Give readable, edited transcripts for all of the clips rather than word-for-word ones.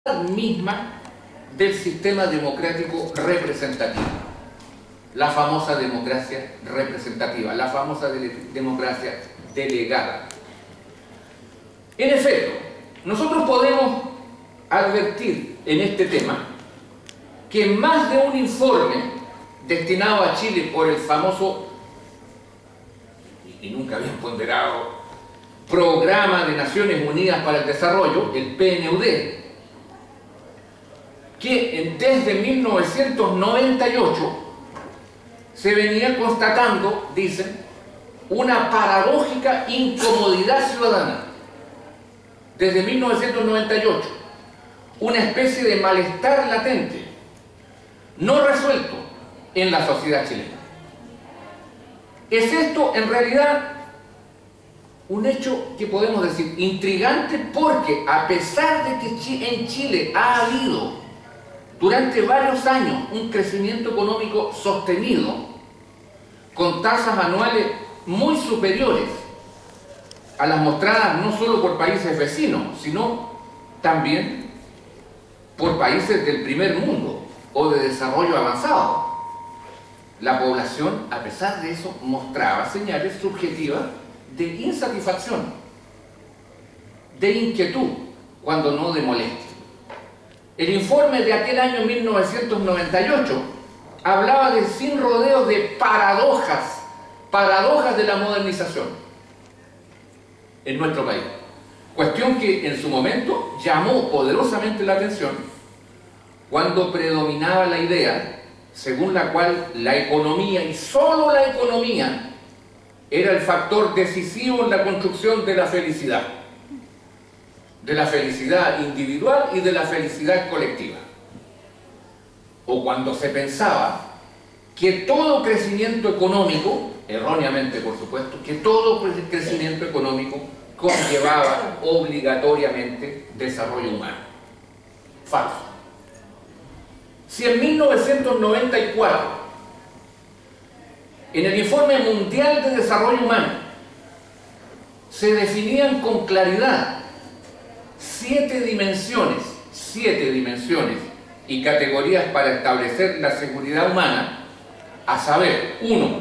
misma del sistema democrático representativo, la famosa democracia representativa, la famosa democracia delegada. En efecto, nosotros podemos advertir en este tema que más de un informe destinado a Chile por el famoso y nunca bien ponderado Programa de Naciones Unidas para el Desarrollo, el PNUD, que desde 1998 se venía constatando, dicen, una paradójica incomodidad ciudadana. Desde 1998, una especie de malestar latente, no resuelto en la sociedad chilena. Es esto, en realidad, un hecho que podemos decir intrigante, porque a pesar de que en Chile ha habido durante varios años un crecimiento económico sostenido, con tasas anuales muy superiores a las mostradas no solo por países vecinos, sino también por países del primer mundo o de desarrollo avanzado, la población, a pesar de eso, mostraba señales subjetivas de insatisfacción, de inquietud, cuando no de molestia. El informe de aquel año 1998 hablaba de sin rodeos de paradojas de la modernización en nuestro país. Cuestión que en su momento llamó poderosamente la atención cuando predominaba la idea según la cual la economía, y solo la economía, era el factor decisivo en la construcción de la felicidad individual y de la felicidad colectiva. O cuando se pensaba que todo crecimiento económico, erróneamente por supuesto, que todo crecimiento económico conllevaba obligatoriamente desarrollo humano. Falso. Si en 1994, en el Informe Mundial de Desarrollo Humano, se definían con claridad 7 dimensiones y categorías para establecer la seguridad humana, a saber, 1,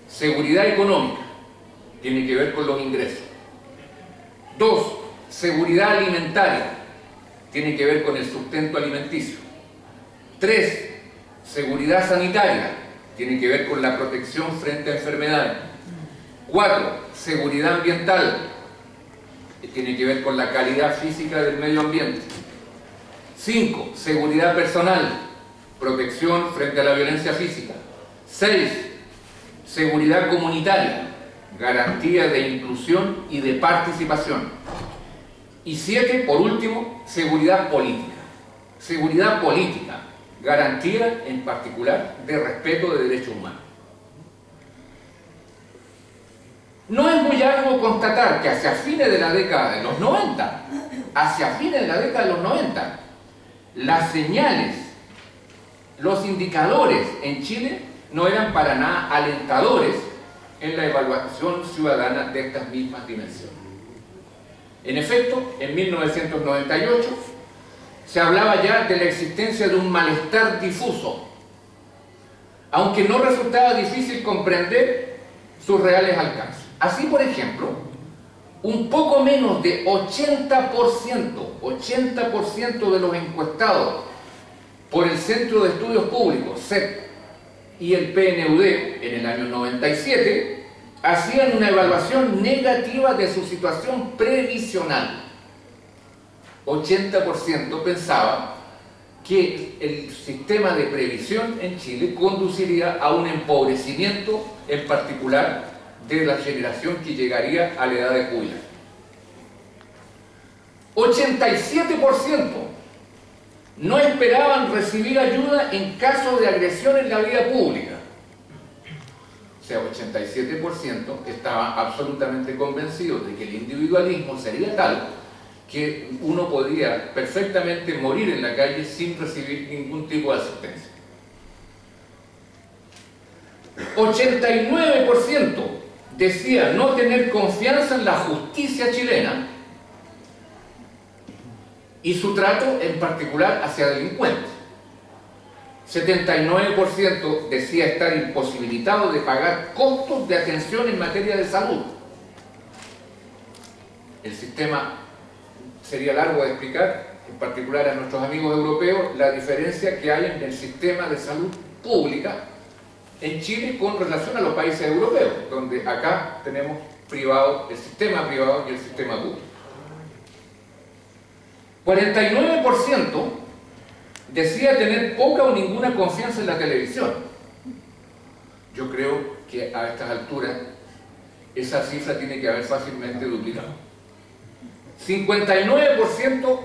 seguridad económica, tiene que ver con los ingresos. 2, seguridad alimentaria, tiene que ver con el sustento alimenticio. 3, seguridad sanitaria, tiene que ver con la protección frente a enfermedades. 4, seguridad ambiental, tiene que ver con la calidad física del medio ambiente. 5, seguridad personal, protección frente a la violencia física. 6, seguridad comunitaria, garantía de inclusión y de participación. Y 7, por último, seguridad política. Seguridad política, garantía en particular de respeto de derechos humanos. No es muy arduo constatar que hacia fines de la década de los 90, las señales, los indicadores en Chile no eran para nada alentadores en la evaluación ciudadana de estas mismas dimensiones. En efecto, en 1998 se hablaba ya de la existencia de un malestar difuso, aunque no resultaba difícil comprender sus reales alcances. Así, por ejemplo, un poco menos de 80% de los encuestados por el Centro de Estudios Públicos, CEP, y el PNUD en el año 97, hacían una evaluación negativa de su situación previsional. 80% pensaba que el sistema de previsión en Chile conduciría a un empobrecimiento, en particular de la generación que llegaría a la edad de jubilar. 87% no esperaban recibir ayuda en caso de agresión en la vida pública. O sea, 87% estaba absolutamente convencido de que el individualismo sería tal que uno podría perfectamente morir en la calle sin recibir ningún tipo de asistencia. 89% decía no tener confianza en la justicia chilena, y su trato en particular hacia delincuentes. 79% decía estar imposibilitado de pagar costos de atención en materia de salud. El sistema, sería largo de explicar, en particular a nuestros amigos europeos, la diferencia que hay en el sistema de salud pública en Chile con relación a los países europeos, donde acá tenemos privado, el sistema privado y el sistema público. 49% decía tener poca o ninguna confianza en la televisión. Yo creo que a estas alturas esa cifra tiene que haber fácilmente duplicado. 59%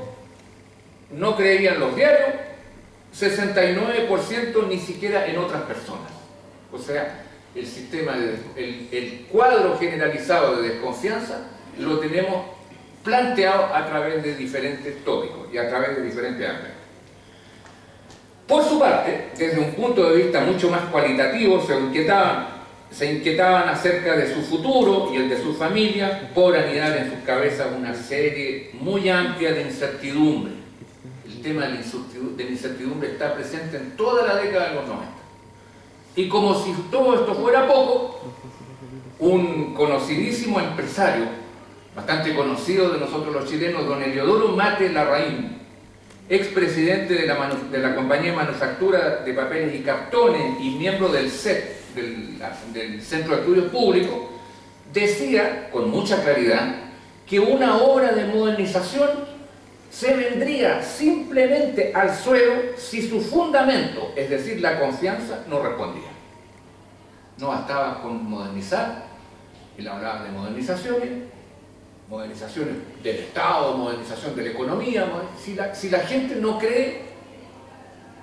no creían en los diarios, 69% ni siquiera en otras personas. O sea, el sistema, el cuadro generalizado de desconfianza lo tenemos planteado a través de diferentes tópicos y a través de diferentes ámbitos. Por su parte, desde un punto de vista mucho más cualitativo, se inquietaban acerca de su futuro y el de su familia por anidar en sus cabezas una serie muy amplia de incertidumbre. El tema de la incertidumbre está presente en toda la década de los 90. Y como si todo esto fuera poco, un conocidísimo empresario, bastante conocido de nosotros los chilenos, don Eliodoro Mate Larraín, expresidente de la compañía de manufactura de papeles y cartones y miembro del CEP, del Centro de Estudios Públicos, decía con mucha claridad que una obra de modernización se vendría simplemente al suelo si su fundamento, es decir, la confianza, no respondía. No bastaba con modernizar, él hablaba de modernizaciones del Estado, modernización de la economía. Si la gente no cree,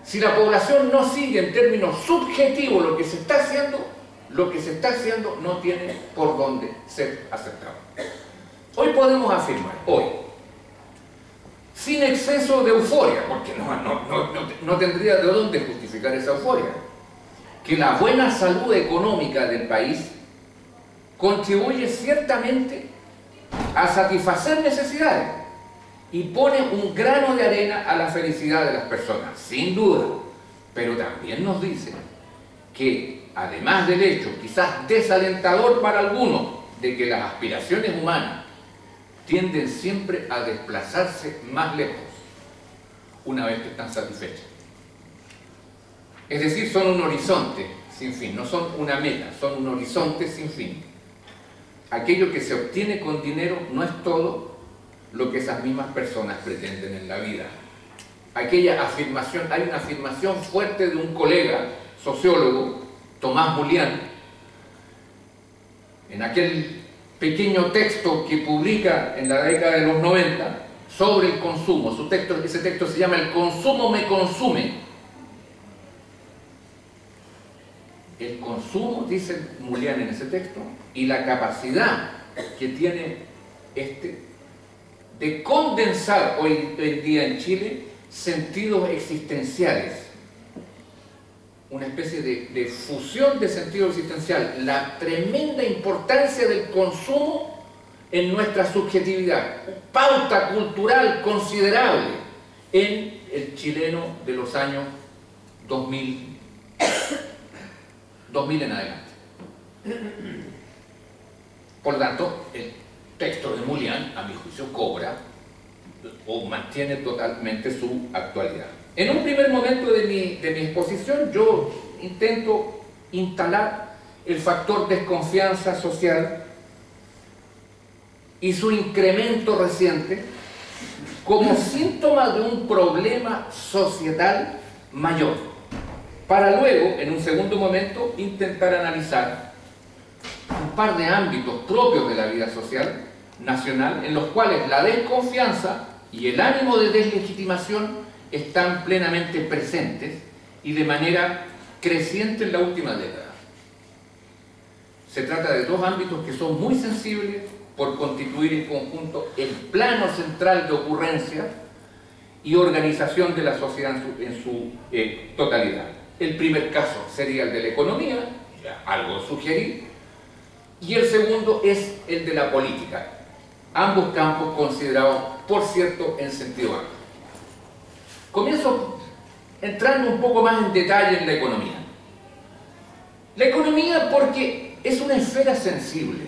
si la población no sigue en términos subjetivos lo que se está haciendo no tiene por dónde ser aceptado. Hoy podemos afirmar, sin exceso de euforia, porque no tendría de dónde justificar esa euforia, que la buena salud económica del país contribuye ciertamente a satisfacer necesidades y pone un grano de arena a la felicidad de las personas, sin duda, pero también nos dice que, además del hecho, quizás desalentador para algunos, de que las aspiraciones humanas tienden siempre a desplazarse más lejos una vez que están satisfechas. Es decir, son un horizonte sin fin, no son una meta, son un horizonte sin fin. Aquello que se obtiene con dinero no es todo lo que esas mismas personas pretenden en la vida. Hay una afirmación fuerte de un colega sociólogo, Tomás Julián, en aquel pequeño texto que publica en la década de los 90 sobre el consumo. Ese texto se llama "El consumo me consume". El consumo, dice Julián en ese texto, y la capacidad que tiene de condensar hoy en día en Chile sentidos existenciales, una especie de fusión de sentido existencial, la tremenda importancia del consumo en nuestra subjetividad, pauta cultural considerable en el chileno de los años 2000 en adelante. Por lo tanto, el texto de Julián, a mi juicio, cobra o mantiene totalmente su actualidad. En un primer momento de mi exposición, yo intento instalar el factor desconfianza social y su incremento reciente como síntoma de un problema societal mayor, para luego, en un segundo momento, intentar analizar un par de ámbitos propios de la vida social nacional en los cuales la desconfianza y el ánimo de deslegitimación están plenamente presentes y de manera creciente en la última década. Se trata de dos ámbitos que son muy sensibles por constituir en conjunto el plano central de ocurrencia y organización de la sociedad en su totalidad. El primer caso sería el de la economía, ya algo sugerí, y el segundo es el de la política. Ambos campos considerados, por cierto, en sentido amplio. entrando un poco más en detalle en la economía. La economía porque es una esfera sensible,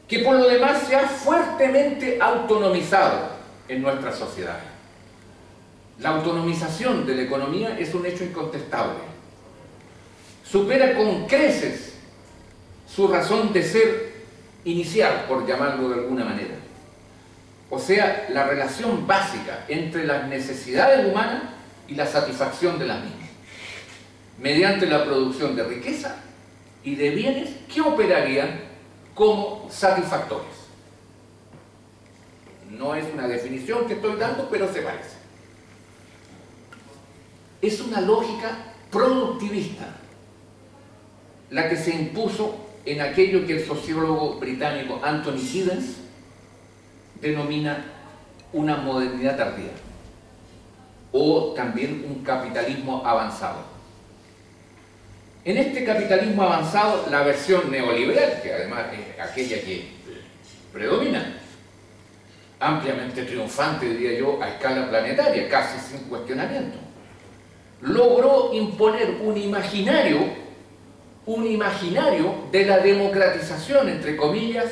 que por lo demás se ha fuertemente autonomizado en nuestra sociedad. La autonomización de la economía es un hecho incontestable. Supera con creces su razón de ser inicial, por llamarlo de alguna manera. O sea, la relación básica entre las necesidades humanas y la satisfacción de las mismas, mediante la producción de riqueza y de bienes que operarían como satisfactores. No es una definición que estoy dando, pero se parece. Es una lógica productivista la que se impuso en aquello que el sociólogo británico Anthony Giddens denomina una modernidad tardía, o también un capitalismo avanzado. En este capitalismo avanzado, la versión neoliberal, que además es aquella que predomina, ampliamente triunfante, diría yo, a escala planetaria, casi sin cuestionamiento, logró imponer un imaginario de la democratización, entre comillas,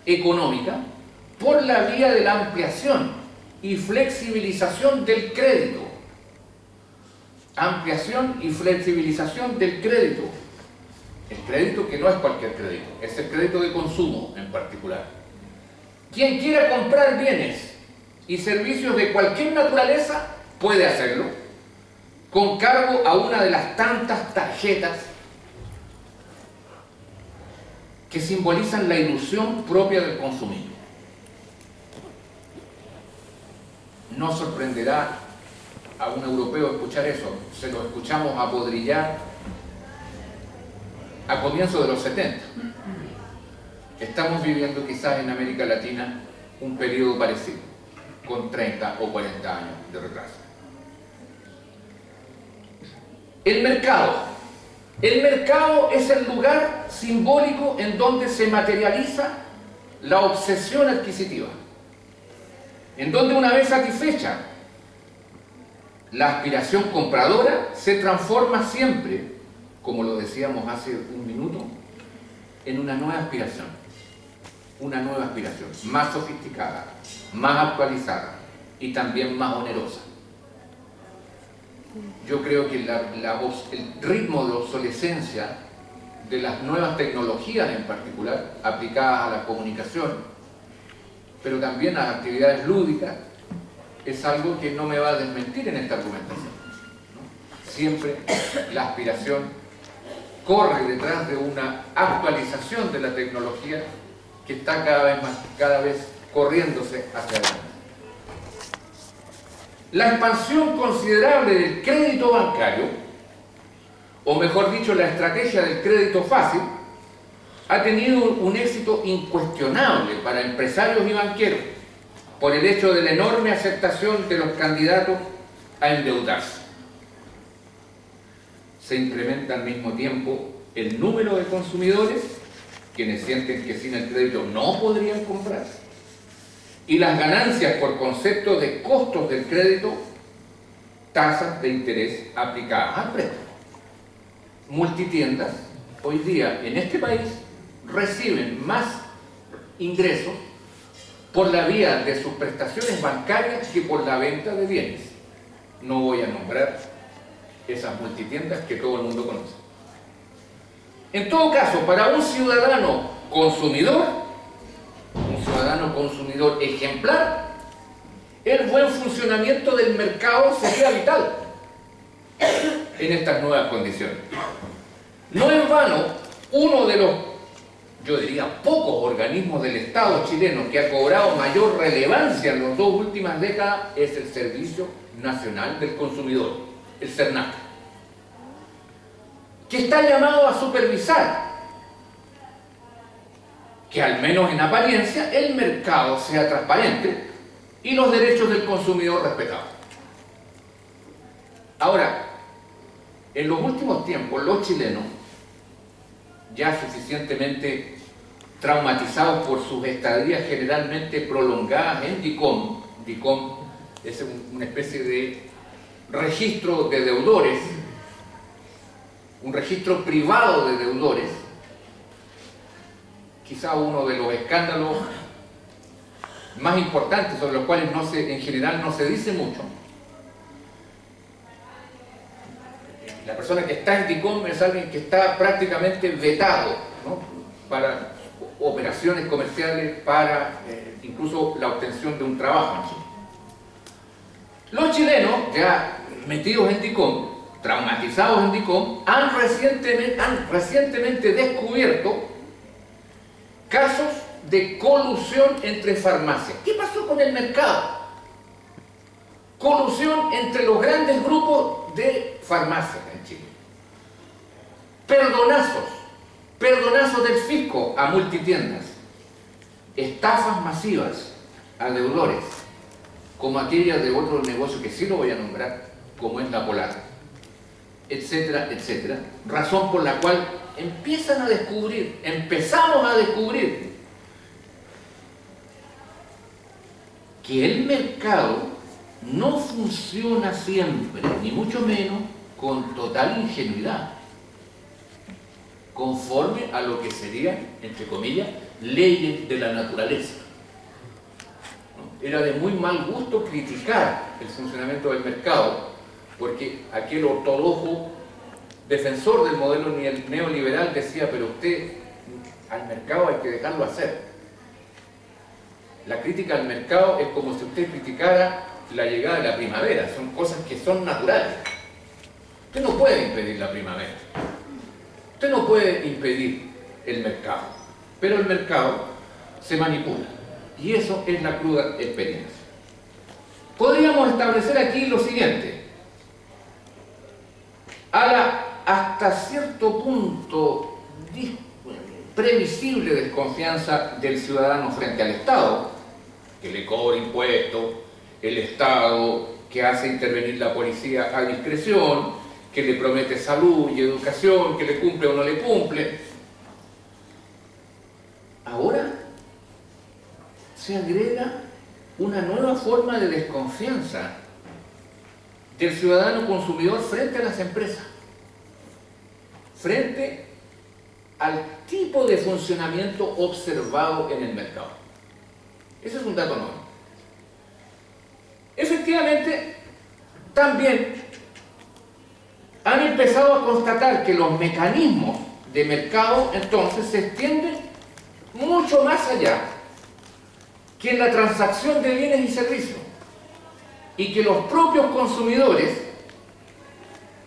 económica, por la vía de la ampliación y flexibilización del crédito. Ampliación y flexibilización del crédito. El crédito que no es cualquier crédito, es el crédito de consumo en particular. Quien quiera comprar bienes y servicios de cualquier naturaleza puede hacerlo, con cargo a una de las tantas tarjetas que simbolizan la ilusión propia del consumismo. No sorprenderá a un europeo escuchar eso, se lo escuchamos a Baudrillard a comienzos de los 70. Estamos viviendo quizás en América Latina un periodo parecido, con 30 o 40 años de retraso. El mercado es el lugar simbólico en donde se materializa la obsesión adquisitiva, en donde una vez satisfecha la aspiración compradora se transforma siempre, como lo decíamos hace un minuto, en una nueva aspiración, más sofisticada, más actualizada y también más onerosa. Yo creo que el ritmo de obsolescencia de las nuevas tecnologías en particular, aplicadas a la comunicación, pero también a las actividades lúdicas, es algo que no me va a desmentir en esta argumentación, ¿no? Siempre la aspiración corre detrás de una actualización de la tecnología que está cada vez corriéndose hacia adelante. La expansión considerable del crédito bancario, o mejor dicho, la estrategia del crédito fácil, ha tenido un éxito incuestionable para empresarios y banqueros por el hecho de la enorme aceptación de los candidatos a endeudarse. Se incrementa al mismo tiempo el número de consumidores, quienes sienten que sin el crédito no podrían comprar, y las ganancias por concepto de costos del crédito, tasas de interés aplicadas al préstamo. Multitiendas hoy día en este país reciben más ingresos por la vía de sus prestaciones bancarias que por la venta de bienes. No voy a nombrar esas multitiendas que todo el mundo conoce. En todo caso, para un ciudadano consumidor ejemplar, el buen funcionamiento del mercado sería vital en estas nuevas condiciones. No en vano, uno de los, yo diría, pocos organismos del Estado chileno que ha cobrado mayor relevancia en las 2 últimas décadas es el Servicio Nacional del Consumidor, el SERNAC, que está llamado a supervisar que al menos en apariencia el mercado sea transparente y los derechos del consumidor respetados. Ahora, en los últimos tiempos los chilenos, ya suficientemente traumatizados por sus estadías generalmente prolongadas en DICOM es una especie de registro de deudores, un registro privado de deudores, quizá uno de los escándalos más importantes sobre los cuales en general no se dice mucho. La persona que está en DICOM es alguien que está prácticamente vetado, ¿no?, para operaciones comerciales, para incluso la obtención de un trabajo en Chile. Los chilenos, ya metidos en DICOM, traumatizados en DICOM, han recientemente descubierto casos de colusión entre farmacias. ¿Qué pasó con el mercado? Colusión entre los grandes grupos de farmacias en Chile. Perdonazos del fisco a multitiendas, estafas masivas a deudores, como aquellas de otros negocios que sí lo voy a nombrar, como es la Polar, etcétera, etcétera. Razón por la cual empezamos a descubrir que el mercado no funciona siempre, ni mucho menos con total ingenuidad, conforme a lo que serían, entre comillas, leyes de la naturaleza. Era de muy mal gusto criticar el funcionamiento del mercado, porque aquel ortodoxo defensor del modelo neoliberal decía: pero usted, al mercado hay que dejarlo hacer. La crítica al mercado es como si usted criticara la llegada de la primavera, son cosas que son naturales. Usted no puede impedir la primavera, usted no puede impedir el mercado, pero el mercado se manipula, y eso es la cruda experiencia. Podríamos establecer aquí lo siguiente: a la hasta cierto punto previsible desconfianza del ciudadano frente al Estado, que le cobra impuestos, el Estado que hace intervenir la policía a discreción, que le promete salud y educación, que le cumple o no le cumple. Ahora se agrega una nueva forma de desconfianza del ciudadano consumidor frente a las empresas, frente al tipo de funcionamiento observado en el mercado. Ese es un dato nuevo. Efectivamente, también han empezado a constatar que los mecanismos de mercado entonces se extienden mucho más allá que en la transacción de bienes y servicios, y que los propios consumidores,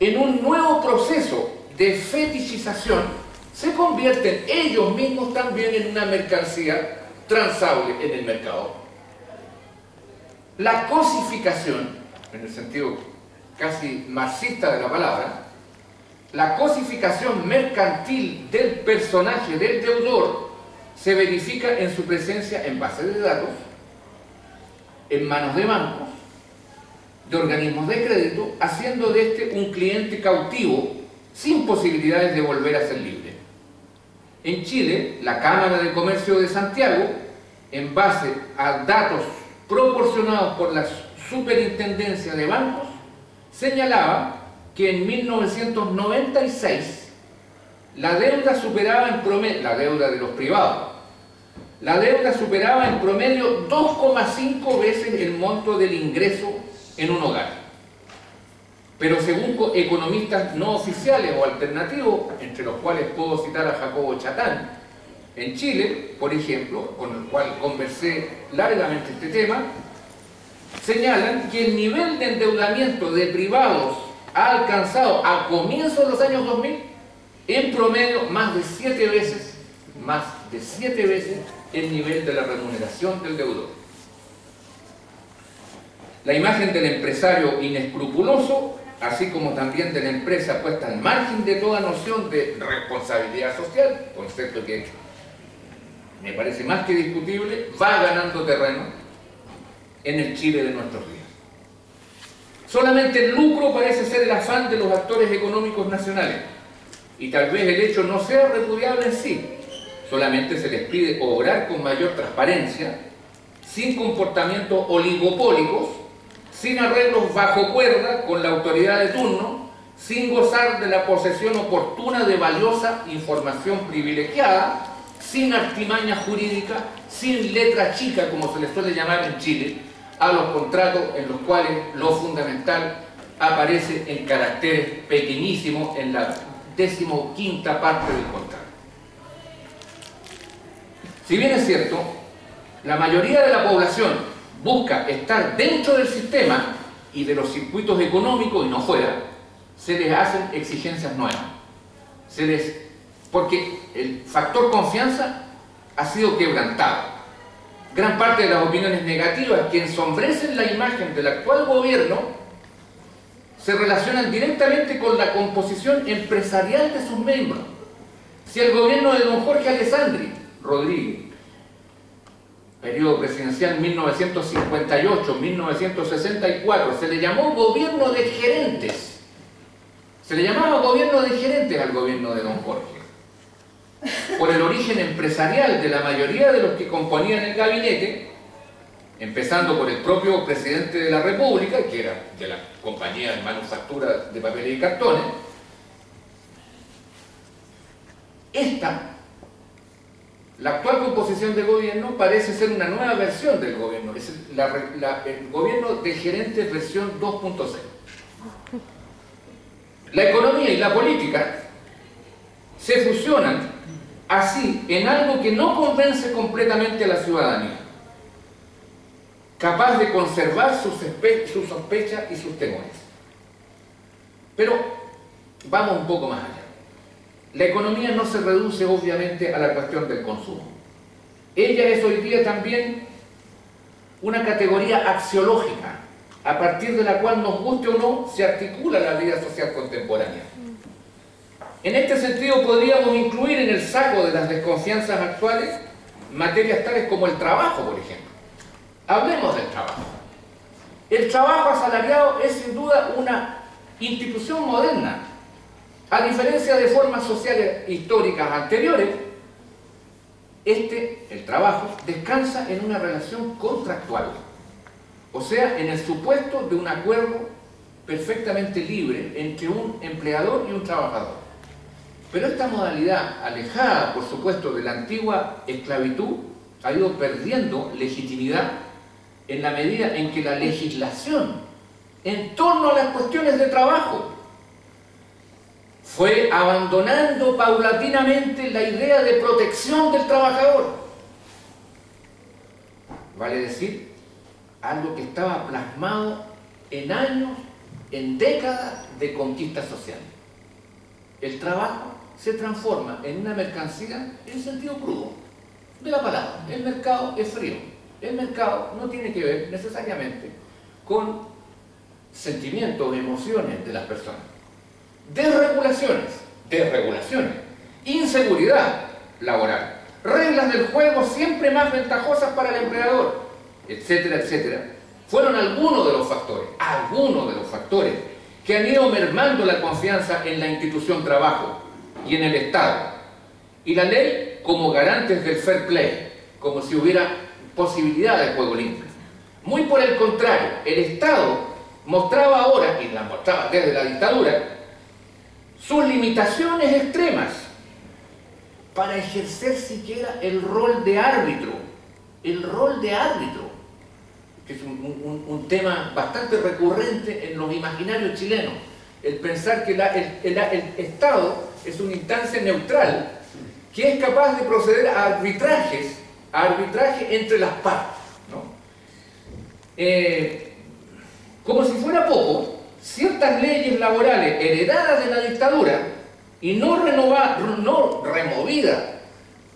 en un nuevo proceso de fetichización, se convierten ellos mismos también en una mercancía transable en el mercado. La cosificación, en el sentido casi marxista de la palabra, la cosificación mercantil del personaje del deudor se verifica en su presencia en bases de datos, en manos de bancos, de organismos de crédito, haciendo de este un cliente cautivo sin posibilidades de volver a ser libre. En Chile, la Cámara de Comercio de Santiago, en base a datos proporcionados por la Superintendencia de Bancos, señalaba que en 1996 la deuda superaba en promedio, la deuda de los privados, la deuda superaba en promedio 2,5 veces el monto del ingreso en un hogar. Pero según economistas no oficiales o alternativos, entre los cuales puedo citar a Jacobo Chatán, en Chile, por ejemplo, con el cual conversé largamente este tema, señalan que el nivel de endeudamiento de privados ha alcanzado a comienzos de los años 2000 en promedio más de 7 veces el nivel de la remuneración del deudor. La imagen del empresario inescrupuloso, así como también de la empresa puesta al margen de toda noción de responsabilidad social, concepto que me parece más que discutible, va ganando terreno en el Chile de nuestros días. Solamente el lucro parece ser el afán de los actores económicos nacionales, y tal vez el hecho no sea repudiable en sí, solamente se les pide obrar con mayor transparencia, sin comportamientos oligopólicos, sin arreglos bajo cuerda con la autoridad de turno, sin gozar de la posesión oportuna de valiosa información privilegiada, sin artimaña jurídica, sin letra chica, como se le suele llamar en Chile, a los contratos en los cuales lo fundamental aparece en caracteres pequeñísimos en la 15ª parte del contrato. Si bien es cierto, la mayoría de la población busca estar dentro del sistema y de los circuitos económicos y no fuera, se les hacen exigencias nuevas. Porque el factor confianza ha sido quebrantado. Gran parte de las opiniones negativas que ensombrecen la imagen del actual gobierno se relacionan directamente con la composición empresarial de sus miembros. Si el gobierno de don Jorge Alessandri Rodríguez, periodo presidencial 1958-1964, se le llamó gobierno de gerentes, se le llamaba gobierno de gerentes al gobierno de don Jorge, por el origen empresarial de la mayoría de los que componían el gabinete, empezando por el propio presidente de la República, que era de la compañía de manufactura de papeles y cartones. La actual composición de gobierno parece ser una nueva versión del gobierno, es el gobierno de gerentes versión 2.0. La economía y la política se fusionan así en algo que no convence completamente a la ciudadanía, capaz de conservar sus sospechas y sus temores. Pero vamos un poco más allá. La economía no se reduce obviamente a la cuestión del consumo. Ella es hoy día también una categoría axiológica, a partir de la cual, nos guste o no, se articula la vida social contemporánea. En este sentido podríamos incluir en el saco de las desconfianzas actuales materias tales como el trabajo, por ejemplo. Hablemos del trabajo. El trabajo asalariado es sin duda una institución moderna. A diferencia de formas sociales históricas anteriores, el trabajo, descansa en una relación contractual, o sea, en el supuesto de un acuerdo perfectamente libre entre un empleador y un trabajador. Pero esta modalidad, alejada, por supuesto, de la antigua esclavitud, ha ido perdiendo legitimidad en la medida en que la legislación en torno a las cuestiones de trabajo fue abandonando paulatinamente la idea de protección del trabajador. Vale decir, algo que estaba plasmado en años, en décadas de conquista social. El trabajo se transforma en una mercancía en sentido crudo de la palabra. El mercado es frío. El mercado no tiene que ver necesariamente con sentimientos, emociones de las personas. Desregulaciones, inseguridad laboral, reglas del juego siempre más ventajosas para el empleador, etcétera, etcétera, fueron algunos de los factores que han ido mermando la confianza en la institución trabajo y en el Estado, y la ley como garantes del fair play, como si hubiera posibilidad de juego limpio. Muy por el contrario, el Estado mostraba ahora, y la mostraba desde la dictadura, sus limitaciones extremas para ejercer siquiera el rol de árbitro, que es un tema bastante recurrente en los imaginarios chilenos, el pensar que el Estado es una instancia neutral que es capaz de proceder a arbitraje entre las partes, ¿no? Como si fuera poco, ciertas leyes laborales heredadas de la dictadura y no removidas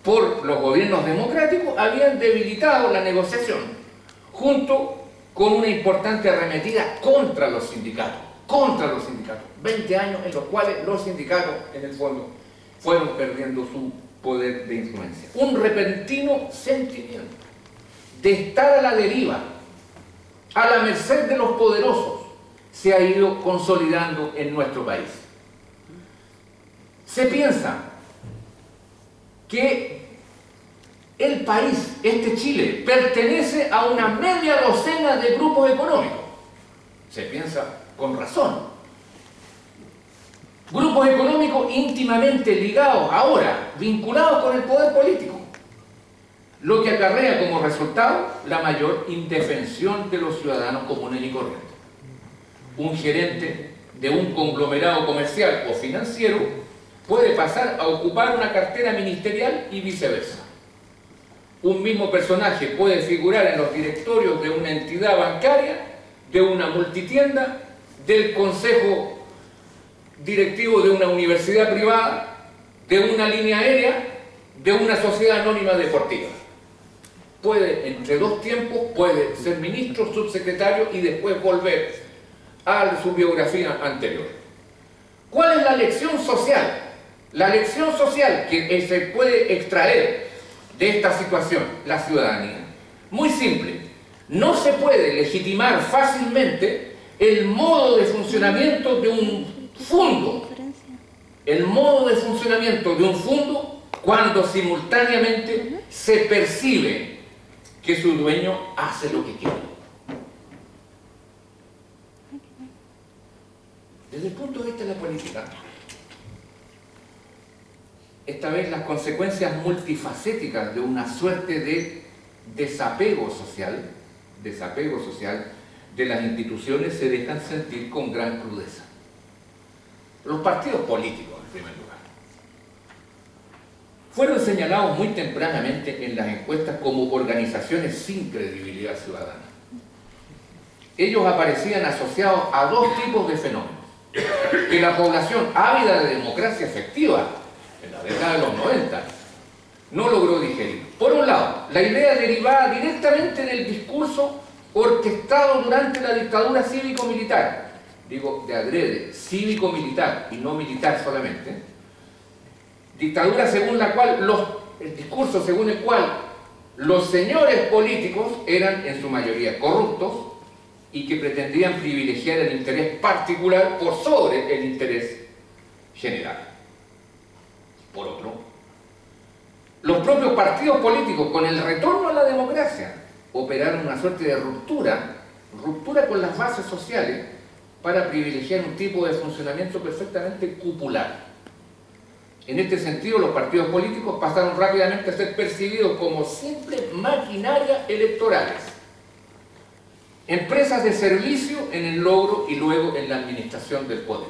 por los gobiernos democráticos habían debilitado la negociación, junto con una importante arremetida contra los sindicatos. 20 años en los cuales los sindicatos, en el fondo, fueron perdiendo su poder de influencia. Un repentino sentimiento de estar a la deriva, a la merced de los poderosos, se ha ido consolidando en nuestro país. Se piensa que el país, Chile, pertenece a una media docena de grupos económicos. se piensa con razón. Grupos económicos íntimamente ligados ahora, vinculados con el poder político, lo que acarrea como resultado la mayor indefensión de los ciudadanos comunes y corrientes. Un gerente de un conglomerado comercial o financiero puede pasar a ocupar una cartera ministerial y viceversa. Un mismo personaje puede figurar en los directorios de una entidad bancaria, de una multitienda, del consejo directivo de una universidad privada, de una línea aérea, de una sociedad anónima deportiva. Puede, entre dos tiempos, puede ser ministro, subsecretario y después volver a su biografía anterior. ¿Cuál es la lección social? La lección social que se puede extraer de esta situación, la ciudadanía. Muy simple. No se puede legitimar fácilmente el modo de funcionamiento de un fondo. El modo de funcionamiento de un fondo cuando simultáneamente se percibe que su dueño hace lo que quiere. Desde el punto de vista de la política, esta vez las consecuencias multifacéticas de una suerte de desapego social de las instituciones se dejan sentir con gran crudeza. Los partidos políticos, en primer lugar, fueron señalados muy tempranamente en las encuestas como organizaciones sin credibilidad ciudadana. Ellos aparecían asociados a dos tipos de fenómenos que la población ávida de democracia efectiva en la década de los 90 no logró digerir. Por un lado, la idea derivada directamente del discurso orquestado durante la dictadura cívico-militar, digo de adrede, cívico-militar y no militar solamente, dictadura según la cual el discurso según el cual los señores políticos eran en su mayoría corruptos y que pretendían privilegiar el interés particular por sobre el interés general. Por otro, los propios partidos políticos, con el retorno a la democracia, operaron una suerte de ruptura con las bases sociales para privilegiar un tipo de funcionamiento perfectamente cupular. En este sentido, los partidos políticos pasaron rápidamente a ser percibidos como simples maquinarias electorales, empresas de servicio en el logro y luego en la administración del poder,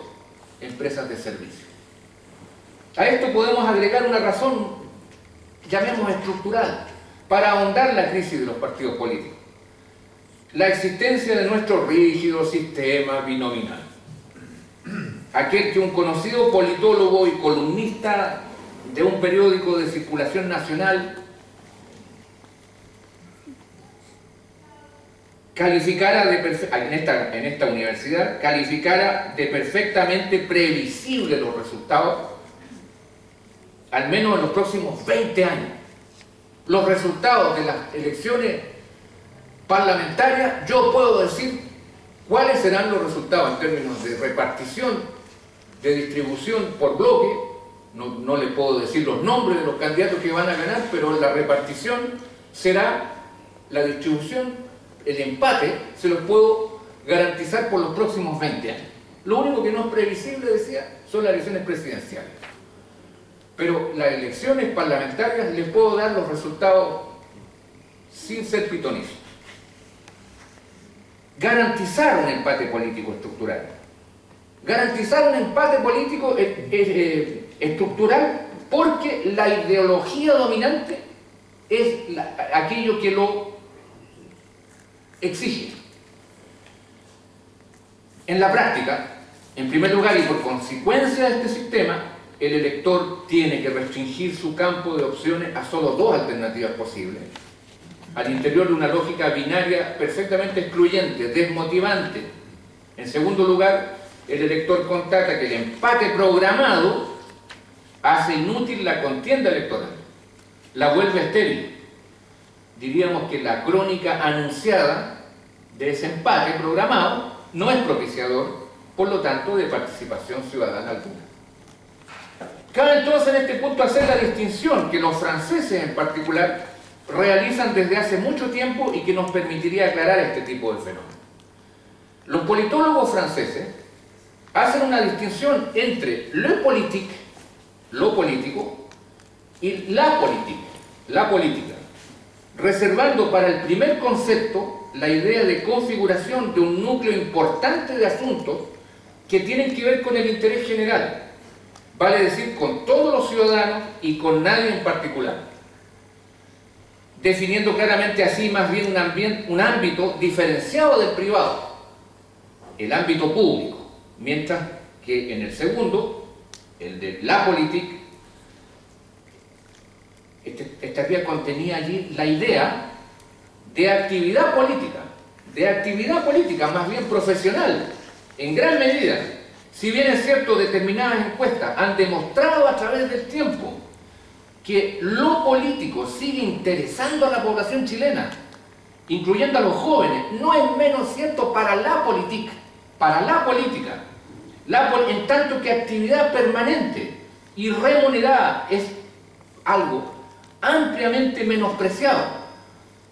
empresas de servicio. A esto podemos agregar una razón, llamemos estructural, para ahondar la crisis de los partidos políticos: la existencia de nuestro rígido sistema binominal. Aquel que un conocido politólogo y columnista de un periódico de circulación nacional calificara en esta universidad, calificara de perfectamente previsible los resultados, al menos en los próximos 20 años. Los resultados de las elecciones parlamentarias, yo puedo decir cuáles serán los resultados en términos de repartición, de distribución por bloque. No le puedo decir los nombres de los candidatos que van a ganar, pero la repartición será la distribución, el empate, se los puedo garantizar por los próximos 20 años. Lo único que no es previsible, decía, son las elecciones presidenciales. Pero las elecciones parlamentarias les puedo dar los resultados sin ser pitonizo. Garantizar un empate político estructural. Garantizar un empate político estructural porque la ideología dominante es aquello que lo exige. En la práctica, en primer lugar y por consecuencia de este sistema, el elector tiene que restringir su campo de opciones a solo dos alternativas posibles, al interior de una lógica binaria perfectamente excluyente, desmotivante. En segundo lugar, el elector constata que el empate programado hace inútil la contienda electoral, la vuelve estéril. Diríamos que la crónica anunciada de ese empate programado no es propiciador, por lo tanto, de participación ciudadana alguna. Cabe entonces en este punto hacer la distinción que los franceses en particular realizan desde hace mucho tiempo y que nos permitiría aclarar este tipo de fenómenos. Los politólogos franceses hacen una distinción entre le politique, lo político, y la política, reservando para el primer concepto la idea de configuración de un núcleo importante de asuntos que tienen que ver con el interés general, vale decir, con todos los ciudadanos y con nadie en particular, definiendo claramente así más bien un ámbito diferenciado del privado, el ámbito público, mientras que en el segundo, el de la politique, esta vía contenía allí la idea de actividad política más bien profesional, en gran medida. Si bien es cierto, determinadas encuestas han demostrado a través del tiempo que lo político sigue interesando a la población chilena, incluyendo a los jóvenes, no es menos cierto para la política, en tanto que actividad permanente y remunerada es algo ampliamente menospreciado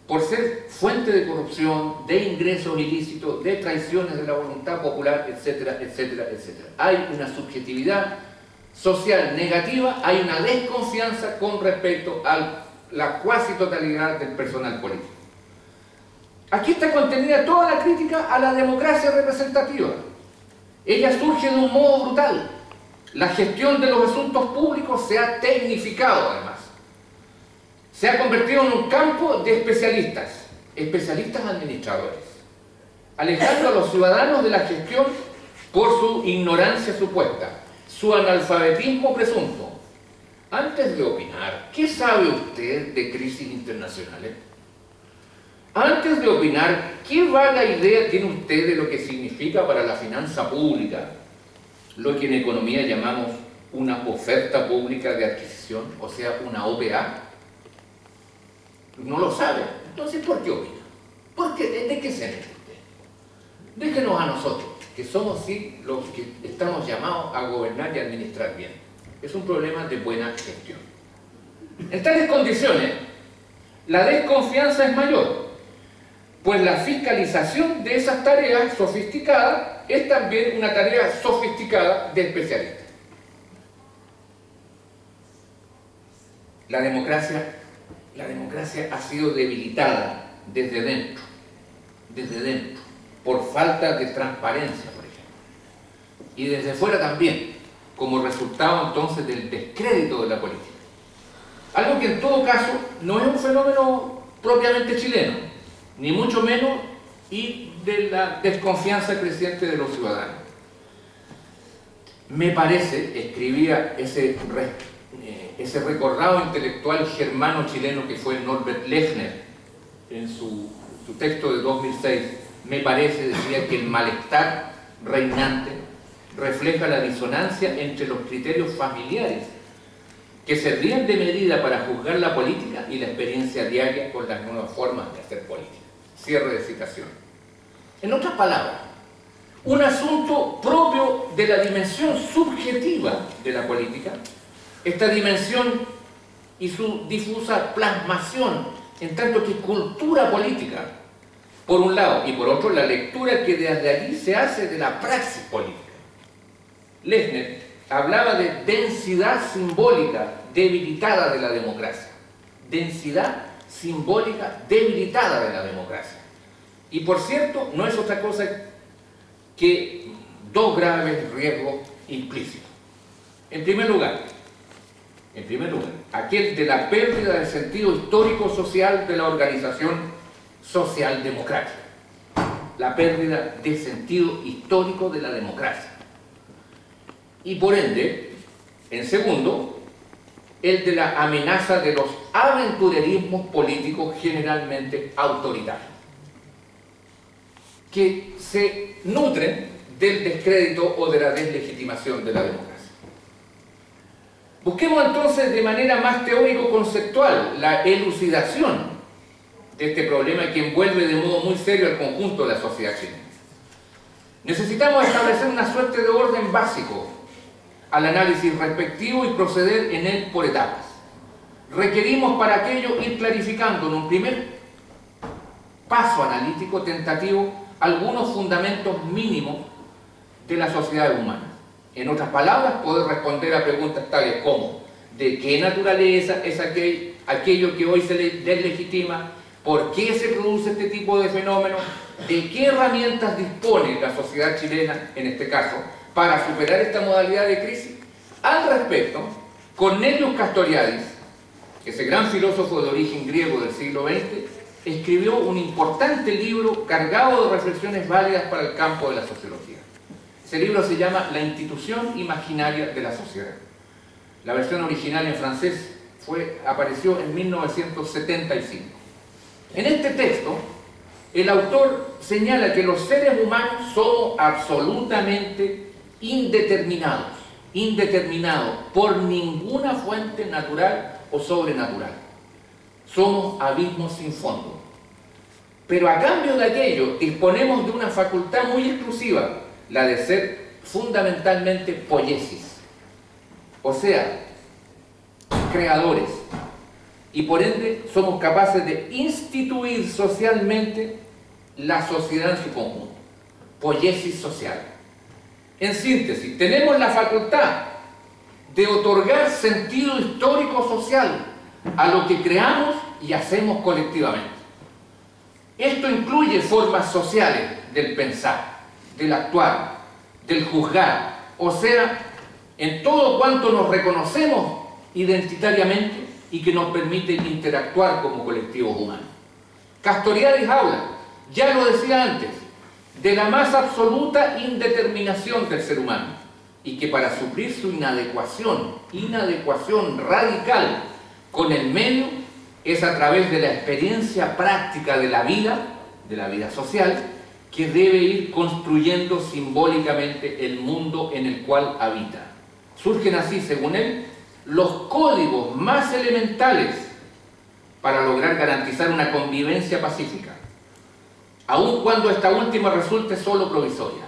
por ser fuente de corrupción, de ingresos ilícitos, de traiciones de la voluntad popular, etcétera, etcétera, etcétera. Hay una subjetividad social negativa, hay una desconfianza con respecto a la cuasi totalidad del personal político. Aquí está contenida toda la crítica a la democracia representativa. Ella surge de un modo brutal. La gestión de los asuntos públicos se ha tecnificado además. Se ha convertido en un campo de especialistas administradores, alejando a los ciudadanos de la gestión por su ignorancia supuesta, su analfabetismo presunto. Antes de opinar, ¿qué sabe usted de crisis internacionales? Antes de opinar, ¿qué vaga idea tiene usted de lo que significa para la finanza pública lo que en economía llamamos una oferta pública de adquisición, o sea, una OPA? No lo sabe. Entonces, ¿por qué opina? ¿De qué se mete usted? Déjenos a nosotros, que somos sí los que estamos llamados a gobernar y administrar bien. Es un problema de buena gestión. En tales condiciones, la desconfianza es mayor, pues la fiscalización de esas tareas sofisticadas es también una tarea sofisticada de especialistas. La democracia ha sido debilitada desde dentro, por falta de transparencia, por ejemplo, y desde fuera también, como resultado entonces del descrédito de la política. Algo que en todo caso no es un fenómeno propiamente chileno, ni mucho menos, y de la desconfianza creciente de los ciudadanos. Me parece, escribía ese recordado intelectual germano-chileno que fue Norbert Lechner, en su texto de 2006, me parece, decía, que el malestar reinante refleja la disonancia entre los criterios familiares que servían de medida para juzgar la política y la experiencia diaria con las nuevas formas de hacer política. Cierre de citación. En otras palabras, un asunto propio de la dimensión subjetiva de la política, esta dimensión y su difusa plasmación en tanto que cultura política, por un lado, y por otro la lectura que desde allí se hace de la praxis política. Lechner hablaba de densidad simbólica debilitada de la democracia. Densidad simbólica debilitada de la democracia. Y por cierto, no es otra cosa que dos graves riesgos implícitos. En primer lugar, aquel de la pérdida del sentido histórico-social de la organización socialdemocrática. La pérdida de sentido histórico de la democracia. Y por ende, en segundo, el de la amenaza de los aventurerismos políticos generalmente autoritarios, que se nutren del descrédito o de la deslegitimación de la democracia. Busquemos entonces de manera más teórico-conceptual la elucidación de este problema que envuelve de modo muy serio al conjunto de la sociedad chilena. Necesitamos establecer una suerte de orden básico al análisis respectivo y proceder en él por etapas. Requerimos para aquello ir clarificando en un primer paso analítico tentativo algunos fundamentos mínimos de la sociedad humana. En otras palabras, poder responder a preguntas tales como: ¿de qué naturaleza es aquello que hoy se deslegitima? ¿Por qué se produce este tipo de fenómenos? ¿De qué herramientas dispone la sociedad chilena, en este caso, para superar esta modalidad de crisis? Al respecto, Cornelius Castoriadis, ese gran filósofo de origen griego del siglo XX, escribió un importante libro cargado de reflexiones válidas para el campo de la sociología. Ese libro se llama La institución imaginaria de la sociedad. La versión original en francés apareció en 1975. En este texto, el autor señala que los seres humanos somos absolutamente indeterminados por ninguna fuente natural o sobrenatural. Somos abismos sin fondo. Pero a cambio de aquello, disponemos de una facultad muy exclusiva, la de ser fundamentalmente poiesis, o sea, creadores, y por ende somos capaces de instituir socialmente la sociedad en su conjunto. Poiesis social. En síntesis, tenemos la facultad de otorgar sentido histórico social a lo que creamos y hacemos colectivamente. Esto incluye formas sociales del pensar, del actuar, del juzgar, o sea, en todo cuanto nos reconocemos identitariamente y que nos permite interactuar como colectivos humanos. Castoriadis habla, ya lo decía antes, de la más absoluta indeterminación del ser humano, y que para suplir su inadecuación radical con el medio, es a través de la experiencia práctica de la vida social, que debe ir construyendo simbólicamente el mundo en el cual habita. Surgen así, según él, los códigos más elementales para lograr garantizar una convivencia pacífica, aun cuando esta última resulte solo provisoria.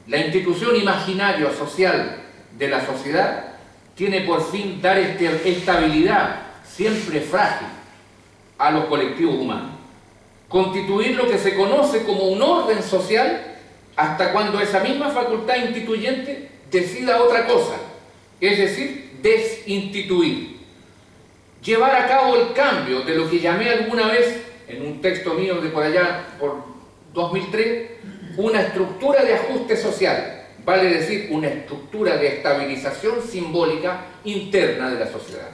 La institución imaginaria social de la sociedad tiene por fin dar estabilidad, siempre frágil, a los colectivos humanos. Constituir lo que se conoce como un orden social hasta cuando esa misma facultad instituyente decida otra cosa, es decir, desinstituir. Llevar a cabo el cambio de lo que llamé alguna vez, en un texto mío de por allá, por 2003, una estructura de ajuste social, vale decir, una estructura de estabilización simbólica interna de la sociedad.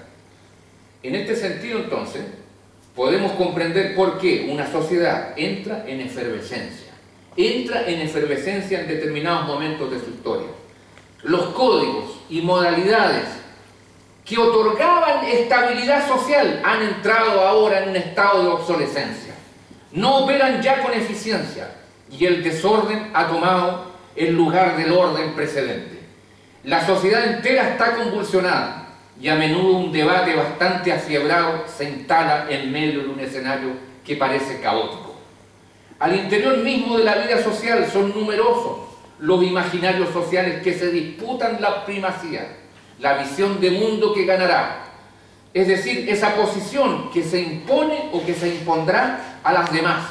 En este sentido, entonces, podemos comprender por qué una sociedad entra en efervescencia en determinados momentos de su historia. Los códigos y modalidades que otorgaban estabilidad social han entrado ahora en un estado de obsolescencia. No operan ya con eficiencia y el desorden ha tomado el lugar del orden precedente. La sociedad entera está convulsionada y a menudo un debate bastante afiebrado se instala en medio de un escenario que parece caótico. Al interior mismo de la vida social son numerosos los imaginarios sociales que se disputan la primacía, la visión de mundo que ganará, es decir, esa posición que se impone o que se impondrá a las demás,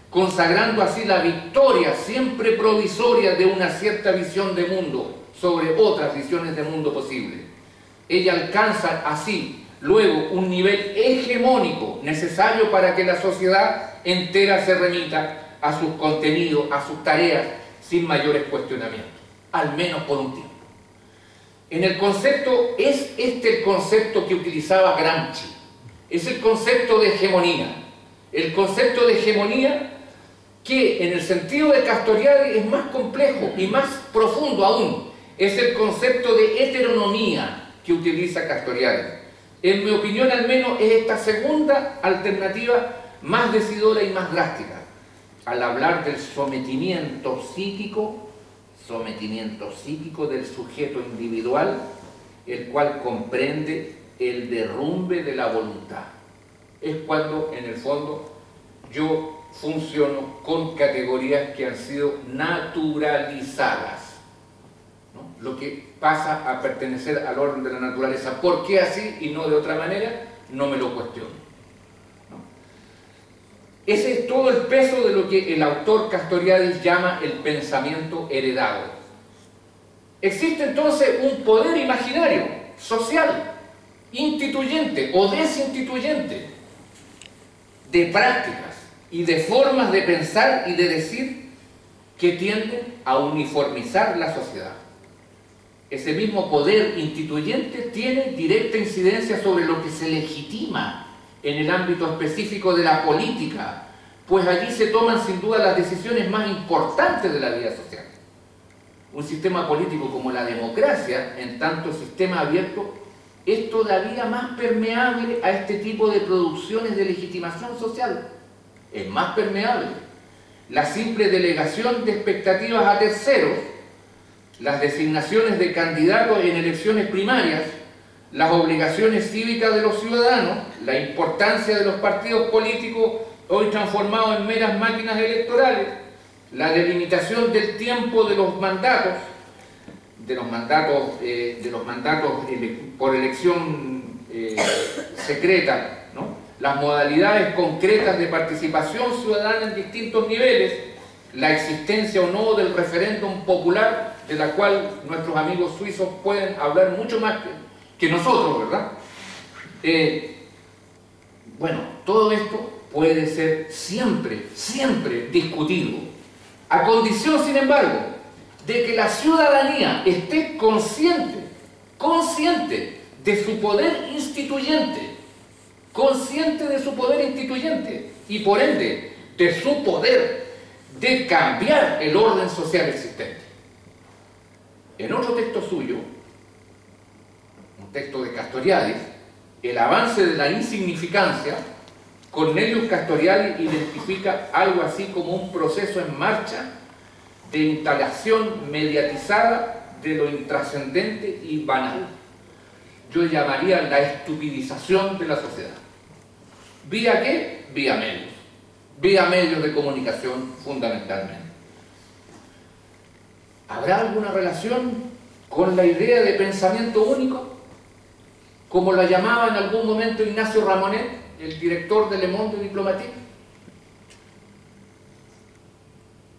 consagrando así la victoria siempre provisoria de una cierta visión de mundo sobre otras visiones de mundo posibles. Ella alcanza así luego un nivel hegemónico necesario para que la sociedad entera se remita a sus contenidos, a sus tareas, sin mayores cuestionamientos, al menos por un tiempo. En el concepto, es este el concepto que utilizaba Gramsci, es el concepto de hegemonía. El concepto de hegemonía que en el sentido de Castoriadis es más complejo y más profundo aún, es el concepto de heteronomía que utiliza Castoriadis. En mi opinión, al menos, es esta segunda alternativa más decidora y más drástica, al hablar del sometimiento psíquico del sujeto individual, el cual comprende el derrumbe de la voluntad. Es cuando, en el fondo, yo funciono con categorías que han sido naturalizadas, ¿no? Lo que pasa a pertenecer al orden de la naturaleza. ¿Por qué así y no de otra manera? No me lo cuestiono, ¿no? Ese es todo el peso de lo que el autor Castoriadis llama el pensamiento heredado. Existe entonces un poder imaginario, social, instituyente o desinstituyente, de prácticas y de formas de pensar y de decir que tienden a uniformizar la sociedad. Ese mismo poder instituyente tiene directa incidencia sobre lo que se legitima en el ámbito específico de la política, pues allí se toman sin duda las decisiones más importantes de la vida social. Un sistema político como la democracia, en tanto sistema abierto, es todavía más permeable a este tipo de producciones de legitimación social. Es más permeable. La simple delegación de expectativas a terceros, las designaciones de candidatos en elecciones primarias, las obligaciones cívicas de los ciudadanos, la importancia de los partidos políticos hoy transformados en meras máquinas electorales, la delimitación del tiempo de los mandatos, por elección secreta, ¿no? Las modalidades concretas de participación ciudadana en distintos niveles, la existencia o no del referéndum popular, de la cual nuestros amigos suizos pueden hablar mucho más que nosotros, ¿verdad? Bueno, todo esto puede ser siempre discutido, a condición, sin embargo, de que la ciudadanía esté consciente de su poder instituyente, y por ende de su poder de cambiar el orden social existente. En otro texto suyo, un texto de Castoriadis, El avance de la insignificancia, Cornelius Castoriadis identifica algo así como un proceso en marcha de instalación mediatizada de lo intrascendente y banal. Yo llamaría la estupidización de la sociedad. ¿Vía qué? Vía medios. Vía medios de comunicación, fundamentalmente. ¿Habrá alguna relación con la idea de pensamiento único, como la llamaba en algún momento Ignacio Ramonet, el director de Le Monde Diplomatique?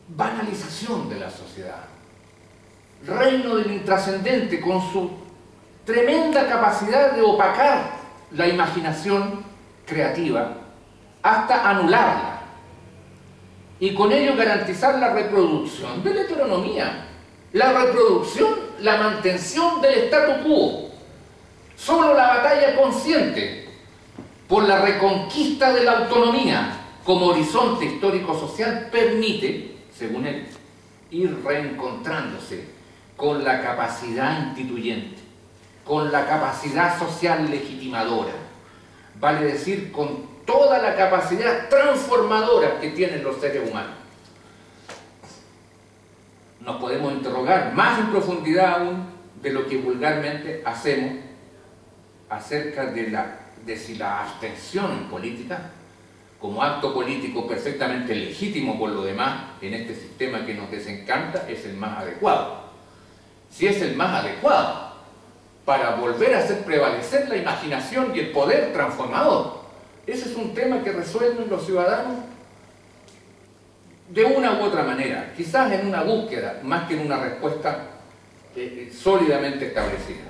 Banalización de la sociedad, reino del intrascendente, con su tremenda capacidad de opacar la imaginación creativa hasta anularla, y con ello garantizar la reproducción de la heteronomía, la reproducción, la mantención del statu quo. Solo la batalla consciente por la reconquista de la autonomía como horizonte histórico-social permite, según él, ir reencontrándose con la capacidad instituyente, con la capacidad social legitimadora, vale decir, con toda la capacidad transformadora que tienen los seres humanos. Nos podemos interrogar más en profundidad aún de lo que vulgarmente hacemos acerca de si la abstención en política, como acto político perfectamente legítimo por lo demás en este sistema que nos desencanta, es el más adecuado. Si es el más adecuado para volver a hacer prevalecer la imaginación y el poder transformador. Ese es un tema que resuelven los ciudadanos de una u otra manera, quizás en una búsqueda, más que en una respuesta sólidamente establecida.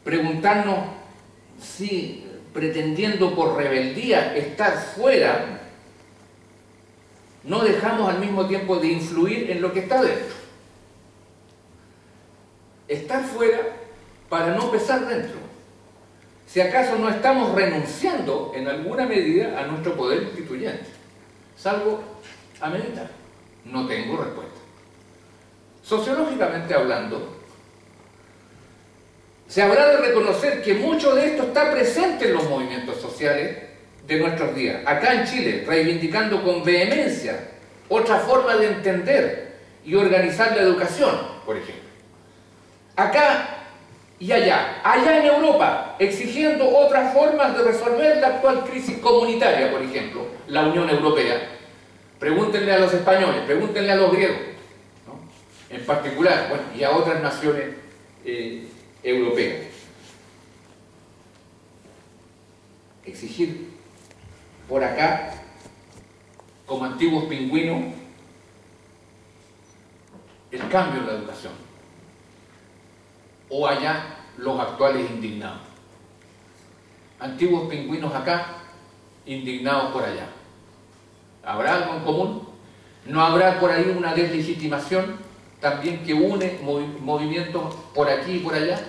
Preguntarnos si, pretendiendo por rebeldía estar fuera, no dejamos al mismo tiempo de influir en lo que está dentro. Estar fuera para no pesar dentro. Si acaso no estamos renunciando en alguna medida a nuestro poder instituyente. Salvo a meditar. No tengo respuesta. Sociológicamente hablando, se habrá de reconocer que mucho de esto está presente en los movimientos sociales de nuestros días. Acá en Chile, reivindicando con vehemencia otra forma de entender y organizar la educación, por ejemplo. Acá y allá en Europa, exigiendo otras formas de resolver la actual crisis comunitaria, por ejemplo, la Unión Europea. Pregúntenle a los españoles, pregúntenle a los griegos, ¿no? En particular, bueno, y a otras naciones europeas. Exigir por acá como antiguos pingüinos, el cambio en la educación, o allá los actuales indignados. Antiguos pingüinos acá, indignados por allá. ¿Habrá algo en común? ¿No habrá por ahí una deslegitimación también que une movimientos por aquí y por allá?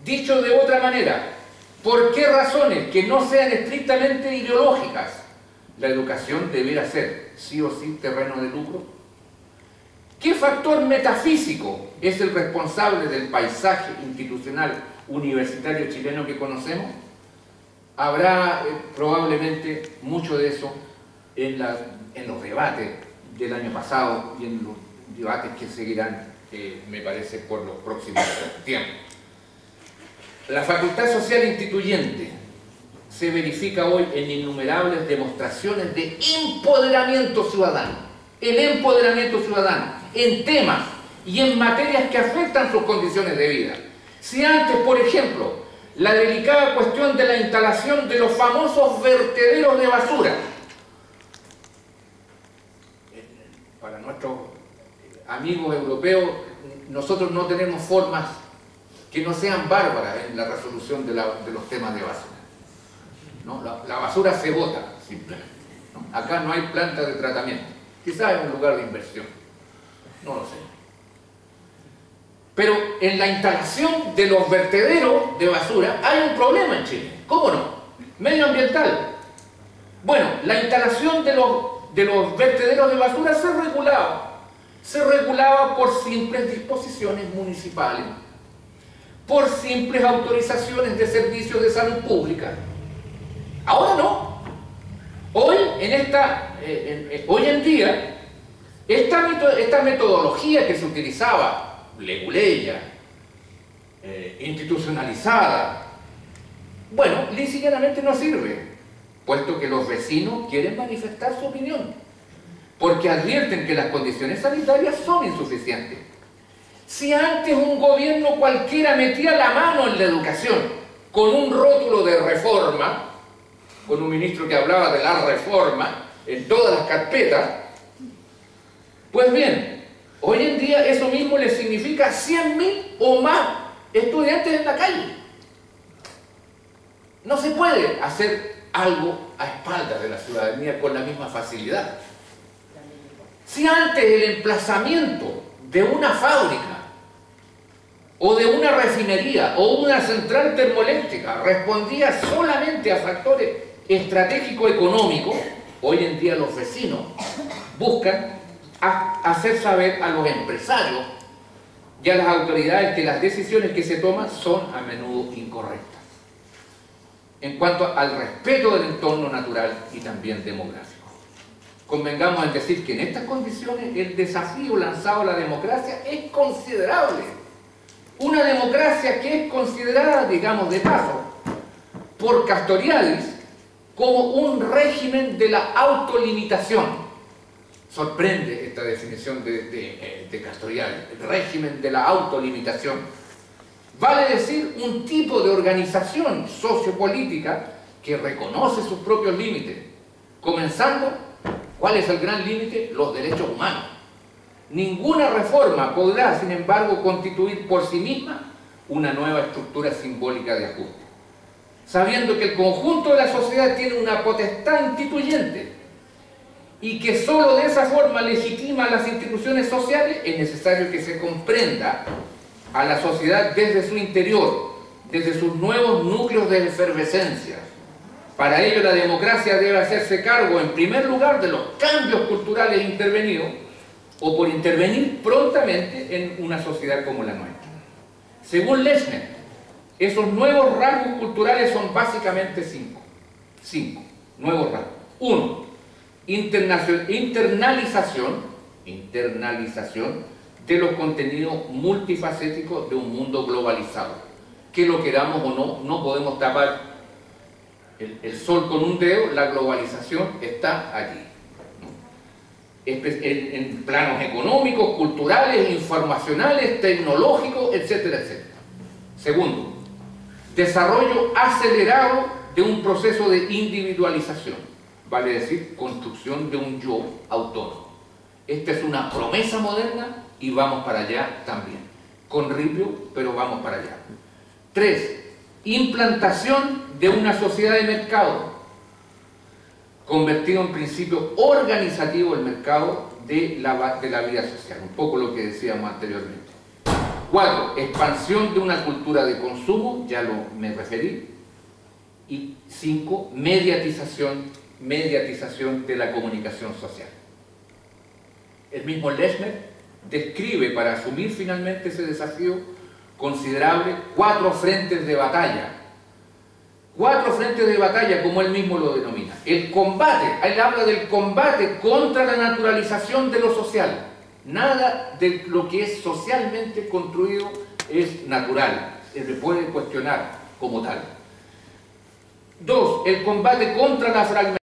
Dicho de otra manera, ¿por qué razones que no sean estrictamente ideológicas la educación deberá ser sí o sí terreno de lucro? ¿Qué factor metafísico es el responsable del paisaje institucional universitario chileno que conocemos? Habrá probablemente mucho de eso en los debates del año pasado y en los debates que seguirán, me parece, por los próximos tiempos. La facultad social instituyente se verifica hoy en innumerables demostraciones de empoderamiento ciudadano. El empoderamiento ciudadano en temas y en materias que afectan sus condiciones de vida. Si antes, por ejemplo, la delicada cuestión de la instalación de los famosos vertederos de basura, para nuestros amigos europeos, nosotros no tenemos formas que no sean bárbaras en la resolución de los temas de basura, ¿no? La basura se bota simplemente, ¿no? Acá no hay plantas de tratamiento, quizás es un lugar de inversión, no lo sé. Pero en la instalación de los vertederos de basura hay un problema en Chile. ¿Cómo no? Medioambiental. Bueno, la instalación de los vertederos de basura se regulaba. Se regulaba por simples disposiciones municipales, por simples autorizaciones de servicios de salud pública. Ahora no. Hoy en día, esta metodología que se utilizaba, leguleya, institucionalizada, bueno, lisa y llanamente no sirve, puesto que los vecinos quieren manifestar su opinión, porque advierten que las condiciones sanitarias son insuficientes. Si antes un gobierno cualquiera metía la mano en la educación con un rótulo de reforma, con un ministro que hablaba de la reforma en todas las carpetas, pues bien, hoy en día eso mismo le significa 100.000 o más estudiantes en la calle. No se puede hacer algo a espaldas de la ciudadanía con la misma facilidad. Si antes el emplazamiento de una fábrica o de una refinería o una central termoeléctrica respondía solamente a factores estratégico-económicos, hoy en día los vecinos buscan hacer saber a los empresarios y a las autoridades que las decisiones que se toman son a menudo incorrectas en cuanto al respeto del entorno natural y también demográfico. Convengamos en decir que en estas condiciones el desafío lanzado a la democracia es considerable. Una democracia que es considerada, digamos de paso, por Castoriadis como un régimen de la autolimitación. Sorprende esta definición de Castoriadis, el régimen de la autolimitación. Vale decir, un tipo de organización sociopolítica que reconoce sus propios límites, comenzando, ¿cuál es el gran límite? Los derechos humanos. Ninguna reforma podrá, sin embargo, constituir por sí misma una nueva estructura simbólica de ajuste. Sabiendo que el conjunto de la sociedad tiene una potestad instituyente y que sólo de esa forma legitima las instituciones sociales, es necesario que se comprenda a la sociedad desde su interior, desde sus nuevos núcleos de efervescencia. Para ello la democracia debe hacerse cargo, en primer lugar, de los cambios culturales intervenidos o por intervenir prontamente en una sociedad como la nuestra. Según Lechner, esos nuevos rasgos culturales son básicamente cinco nuevos rasgos. 1. Internalización de los contenidos multifacéticos de un mundo globalizado. Que lo queramos o no, no podemos tapar el sol con un dedo, la globalización está allí. En planos económicos, culturales, informacionales, tecnológicos, etcétera, etcétera. Segundo, desarrollo acelerado de un proceso de individualización. vale decir, construcción de un yo autónomo. Esta es una promesa moderna y vamos para allá también. Con ripio, pero vamos para allá. 3. Implantación de una sociedad de mercado, convertido en principio organizativo el mercado de la vida social, un poco lo que decíamos anteriormente. 4. Expansión de una cultura de consumo, ya me referí. Y 5. Mediatización de la comunicación social. El mismo Lechner describe, para asumir finalmente ese desafío considerable, 4 frentes de batalla. 4 frentes de batalla, como él mismo lo denomina. El combate, él habla del combate contra la naturalización de lo social. Nada de lo que es socialmente construido es natural, se puede cuestionar como tal. 2. El combate contra la fragmentación.